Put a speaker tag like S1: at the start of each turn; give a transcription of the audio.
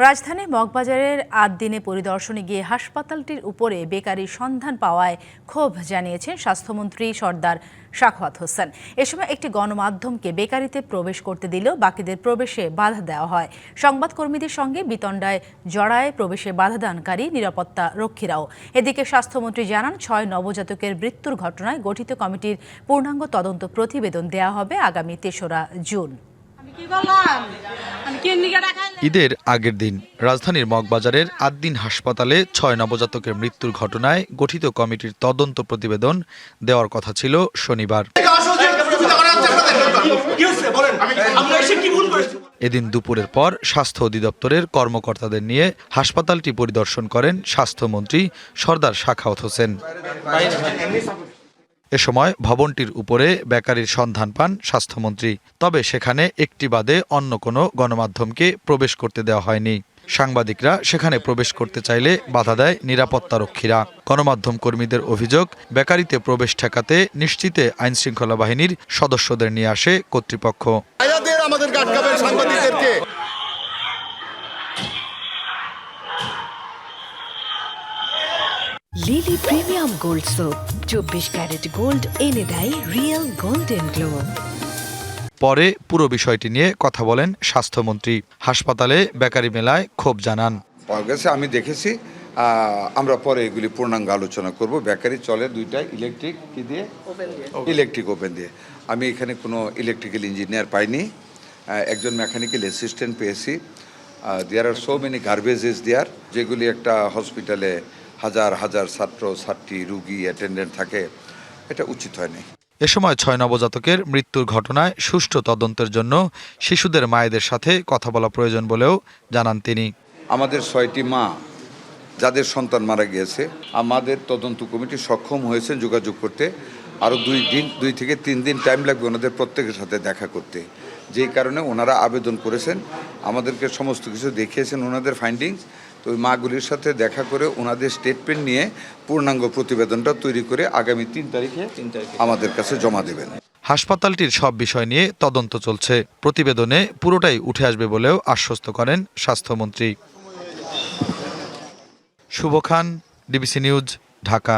S1: রাজধানী মগবাজারের ৮ দিনে পরিদর্শনে গিয়ে হাসপাতালটির উপরে বেকারির সন্ধান পাওয়ায় ক্ষোভ জানিয়েছেন স্বাস্থ্যমন্ত্রী সর্দার সাখাওয়াত হোসেন। এ সময় একটি গণমাধ্যমকে বেকারিতে প্রবেশ করতে দিলেও বাকিদের প্রবেশে বাধা দেওয়া হয়। সংবাদকর্মীদের সঙ্গে বিতণ্ডায় জড়ায় প্রবেশে বাধাদানকারী নিরাপত্তা রক্ষীরাও। এদিকে স্বাস্থ্যমন্ত্রী জানান, ৬ নবজাতকের মৃত্যুর ঘটনায় গঠিত কমিটির পূর্ণাঙ্গ তদন্ত প্রতিবেদন দেওয়া হবে আগামী ৩রা জুন।
S2: ঈদের আগের দিন রাজধানীর মগবাজারের ৮ দিন হাসপাতালে ৬ নবজাতকের মৃত্যুর ঘটনায় গঠিত কমিটির তদন্ত প্রতিবেদন দেওয়ার কথা ছিল শনিবার। এদিন দুপুরের পর স্বাস্থ্য অধিদপ্তরের কর্মকর্তাদের নিয়ে হাসপাতালটি পরিদর্শন করেন স্বাস্থ্যমন্ত্রী সর্দার সাখাওয়াত হোসেন। এ সময় ভবনটির উপরে বেকারির সন্ধান পান স্বাস্থ্যমন্ত্রী। তবে সেখানে একটি বাদে অন্য কোনো গণমাধ্যমকে প্রবেশ করতে দেওয়া হয়নি। সাংবাদিকরা সেখানে প্রবেশ করতে চাইলে বাধা দেয় নিরাপত্তারক্ষীরা। গণমাধ্যম কর্মীদের অভিযোগ, বেকারিতে প্রবেশ ঠেকাতে নিশ্চিতে আইনশৃঙ্খলা বাহিনীর সদস্যদের নিয়ে আসে কর্তৃপক্ষ।
S3: Lily premium gold soap ২৪ carat gold এনে দেয় রিয়েল গোল্ডেন গ্লো।
S2: পরে পুরো বিষয়টি নিয়ে কথা বলেন স্বাস্থ্যমন্ত্রী। হাসপাতালে বেকারি মেলায় ক্ষোভ জানান।
S4: আমি দেখেছি, আমরা পরে এগুলি পূর্ণাঙ্গ আলোচনা করব। বেকারি চলে দুইটা, ইলেকট্রিক কি দিয়ে, ইলেকট্রিক ওপেন দিয়ে। আমি এখানে কোনো ইলেকট্রিক্যাল ইঞ্জিনিয়ার পাইনি, একজন মেকানিক্যাল অ্যাসিস্ট্যান্ট পেয়েছি। দেয়ার আর সো মেনি গার্বেজেস দেয়ার, যেগুলি একটা হসপিটালে হাজার হাজার ছাত্র ছাত্রী রুগী অ্যাটেন্ডেন্ট থাকে, এটা উচিত হয়নি।
S2: এ সময় ৬ নবজাতকের মৃত্যুর ঘটনায় সুষ্ঠু তদন্তের জন্য শিশুদের মায়েদের সাথে কথা বলা প্রয়োজন বলেও জানান তিনি।
S4: আমাদের ৬টি মা যাদের সন্তান মারা গিয়েছে, আমাদের তদন্ত কমিটি সক্ষম হয়েছেন যোগাযোগ করতে। আরও 2 থেকে 3 দিন টাইম লাগবে ওনাদের প্রত্যেকের সাথে দেখা করতে, যেই কারণে ওনারা আবেদন করেছেন, আমাদেরকে সমস্ত কিছু দেখিয়েছেন ওনাদের ফাইন্ডিংস। তো ওই মাগুলির সাথে দেখা করে ওনাদের স্টেটমেন্ট নিয়ে পূর্ণাঙ্গ প্রতিবেদনটা তৈরি করে আগামী ৩ তারিখে আমাদের কাছে জমা দেবেন।
S2: হাসপাতালটির সব বিষয় নিয়ে তদন্ত চলছে। প্রতিবেদনে পুরোটাই উঠে আসবে বলেও আশ্বস্ত করেন স্বাস্থ্যমন্ত্রী। শুভ খান, ডিবিসি নিউজ, ঢাকা।